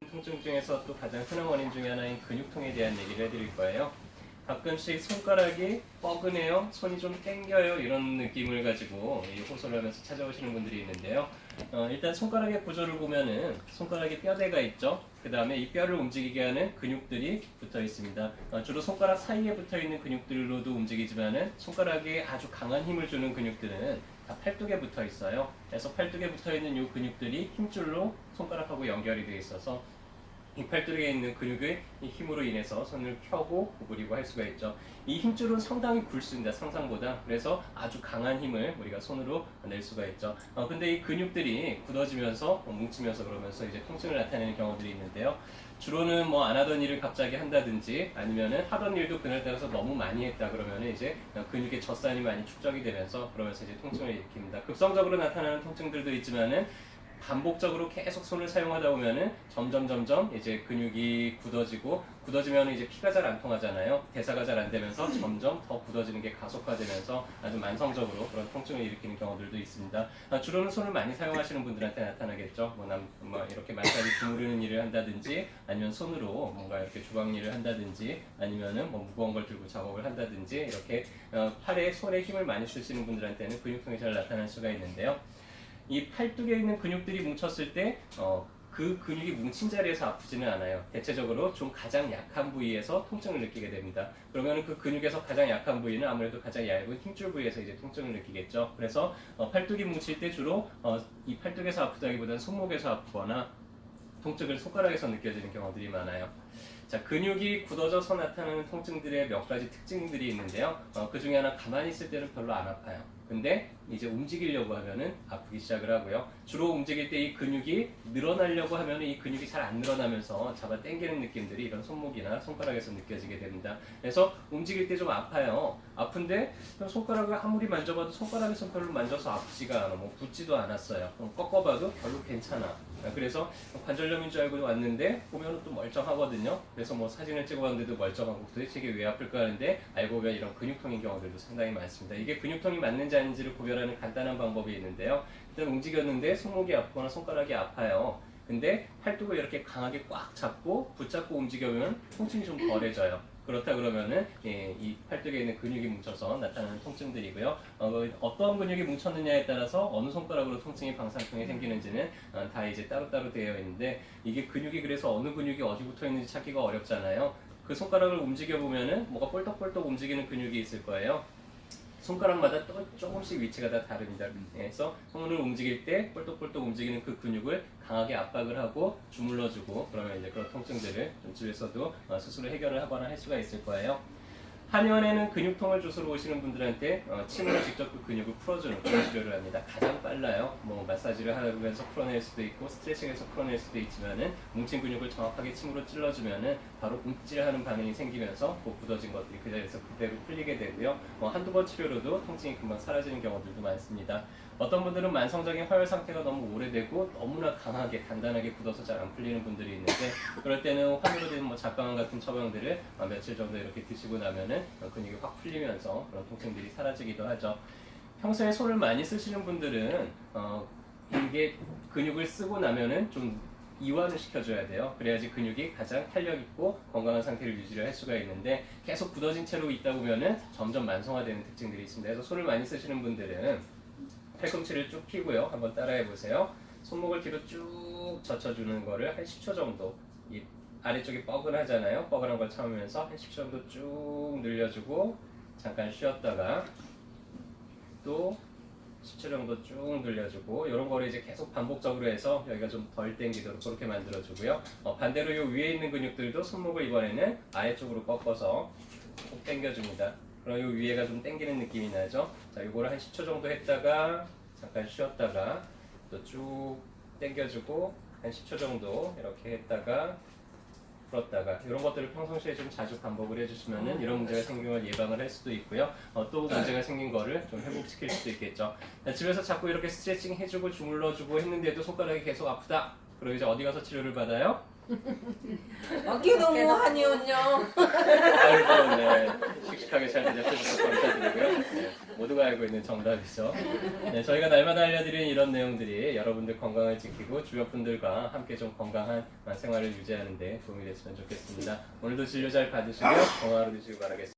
통증 중에서 또 가장 흔한 원인 중에 하나인 근육통에 대한 얘기를 해드릴 거예요. 가끔씩 손가락이 뻐근해요, 손이 좀 땡겨요 이런 느낌을 가지고 이 호소를 하면서 찾아오시는 분들이 있는데요. 일단 손가락의 구조를 보면은 손가락에 뼈대가 있죠. 그 다음에 이 뼈를 움직이게 하는 근육들이 붙어 있습니다. 주로 손가락 사이에 붙어 있는 근육들로도 움직이지만은 손가락에 아주 강한 힘을 주는 근육들은 다 팔뚝에 붙어 있어요. 그래서 팔뚝에 붙어 있는 이 근육들이 힘줄로 손가락하고 연결이 되어 있어서 이 팔뚝에 있는 근육의 힘으로 인해서 손을 펴고 구부리고 할 수가 있죠. 이 힘줄은 상당히 굵습니다. 상상보다. 그래서 아주 강한 힘을 우리가 손으로 낼 수가 있죠. 근데 이 근육들이 굳어지면서 뭉치면서 그러면서 이제 통증을 나타내는 경우들이 있는데요. 주로는 뭐 안 하던 일을 갑자기 한다든지 아니면은 하던 일도 그날따라서 너무 많이 했다 그러면은 이제 근육의 젖산이 많이 축적이 되면서 그러면서 이제 통증을 일으킵니다. 급성적으로 나타나는 통증들도 있지만은 반복적으로 계속 손을 사용하다 보면은 점점 이제 근육이 굳어지면 이제 피가 잘 안 통하잖아요. 대사가 잘 안 되면서 점점 더 굳어지는 게 가속화되면서 아주 만성적으로 그런 통증을 일으키는 경우들도 있습니다. 주로는 손을 많이 사용하시는 분들한테 나타나겠죠. 뭐 이렇게 마사지 주무르는 일을 한다든지 아니면 손으로 뭔가 이렇게 주방 일을 한다든지 아니면은 뭐 무거운 걸 들고 작업을 한다든지 이렇게 팔에 손에 힘을 많이 쓰시는 분들한테는 근육통이 잘 나타날 수가 있는데요. 이 팔뚝에 있는 근육들이 뭉쳤을 때 그 근육이 뭉친 자리에서 아프지는 않아요. 대체적으로 좀 가장 약한 부위에서 통증을 느끼게 됩니다. 그러면 그 근육에서 가장 약한 부위는 아무래도 가장 얇은 힘줄 부위에서 이제 통증을 느끼겠죠. 그래서 팔뚝이 뭉칠 때 주로 이 팔뚝에서 아프다기보다는 손목에서 아프거나 통증을 손가락에서 느껴지는 경우들이 많아요. 자, 근육이 굳어져서 나타나는 통증들의 몇 가지 특징들이 있는데요. 그 중에 하나 가만히 있을 때는 별로 안 아파요. 근데 이제 움직이려고 하면은 아프기 시작을 하고요. 주로 움직일 때 이 근육이 늘어나려고 하면은 이 근육이 잘 안 늘어나면서 잡아 당기는 느낌들이 이런 손목이나 손가락에서 느껴지게 됩니다. 그래서 움직일 때 좀 아파요. 아픈데 손가락을 아무리 만져봐도 손가락에서 별로 만져서 아프지가 않아. 뭐 붓지도 않았어요. 꺾어봐도 별로 괜찮아. 그래서 관절염인 줄 알고 왔는데 보면 또 멀쩡하거든요. 그래서 뭐 사진을 찍어봤는데도 멀쩡하고 도대체 이게 왜 아플까 하는데 알고 보면 이런 근육통인 경우들도 상당히 많습니다. 이게 근육통이 맞는지 아닌지를 구별하는 간단한 방법이 있는데요. 일단 움직였는데 손목이 아프거나 손가락이 아파요. 근데 팔뚝을 이렇게 강하게 꽉 잡고 붙잡고 움직여보면 통증이 좀 덜해져요. 그렇다 그러면은 이 팔뚝에 있는 근육이 뭉쳐서 나타나는 통증들이고요. 어떤 근육이 뭉쳤느냐에 따라서 어느 손가락으로 통증이 방상통이 생기는지는 다 이제 따로따로 되어 있는데 이게 근육이 그래서 어느 근육이 어디 붙어 있는지 찾기가 어렵잖아요. 그 손가락을 움직여 보면은 뭐가 볼떡볼떡 움직이는 근육이 있을 거예요. 손가락마다 또 조금씩 위치가 다 다릅니다. 그래서 손을 움직일 때 볼떡볼떡 움직이는 그 근육을 강하게 압박을 하고 주물러주고 그러면 이제 그런 통증들을 좀 집에서도 스스로 해결을 하거나 할 수가 있을 거예요. 한의원에는 근육통을 주스러 오시는 분들한테 침으로 직접 그 근육을 풀어주는 그런 치료를 합니다. 가장 빨라요. 뭐 마사지를 하면서 풀어낼 수도 있고 스트레칭해서 풀어낼 수도 있지만은 뭉친 근육을 정확하게 침으로 찔러주면은 바로 움찔하는 반응이 생기면서 그 굳어진 것들이 그 자리에서 그대로 풀리게 되고요. 한두 번 치료로도 통증이 금방 사라지는 경우들도 많습니다. 어떤 분들은 만성적인 화열 상태가 너무 오래되고 너무나 강하게 단단하게 굳어서 잘 안 풀리는 분들이 있는데 그럴 때는 화로로 된 뭐 잡강한 같은 처방들을 며칠 정도 이렇게 드시고 나면은 근육이 확 풀리면서 그런 통증들이 사라지기도 하죠. 평소에 손을 많이 쓰시는 분들은 이게 근육을 쓰고 나면은 좀 이완을 시켜줘야 돼요. 그래야지 근육이 가장 탄력 있고 건강한 상태를 유지를 할 수가 있는데 계속 굳어진 채로 있다 보면은 점점 만성화되는 특징들이 있습니다. 그래서 손을 많이 쓰시는 분들은 팔꿈치를 쭉 펴고요. 한번 따라해 보세요. 손목을 뒤로 쭉 젖혀주는 거를 한 10초 정도. 이 아래쪽이 뻐근하잖아요. 뻐근한 걸 참으면서 한 10초 정도 쭉 늘려주고 잠깐 쉬었다가 또 10초 정도 쭉 늘려주고 이런 거를 이제 계속 반복적으로 해서 여기가 좀 덜 당기도록 그렇게 만들어주고요. 반대로 이 위에 있는 근육들도 손목을 이번에는 아래쪽으로 꺾어서 꼭 당겨줍니다. 그럼 이 위에가 좀 당기는 느낌이 나죠. 자, 이거를 한 10초 정도 했다가 잠깐 쉬었다가 또 쭉 당겨주고 한 10초 정도 이렇게 했다가 풀었다가 이런 것들을 평상시에 좀 자주 반복을 해주시면은 이런 문제가 생긴 걸 예방을 할 수도 있고요. 또 문제가 생긴 거를 좀 회복시킬 수도 있겠죠. 집에서 자꾸 이렇게 스트레칭 해주고 주물러주고 했는데도 손가락이 계속 아프다. 그럼 이제 어디 가서 치료를 받아요? 맞기 너무 한이었냐. 아이고, 네. 씩씩하게 잘 대답해주셔서 감사드리고요. 네, 모두가 알고 있는 정답이죠. 네, 저희가 날마다 알려드리는 이런 내용들이 여러분들 건강을 지키고 주변 분들과 함께 좀 건강한 생활을 유지하는 데 도움이 됐으면 좋겠습니다. 오늘도 진료 잘 받으시고요. 건강한 하루 되시길 바라겠습니다.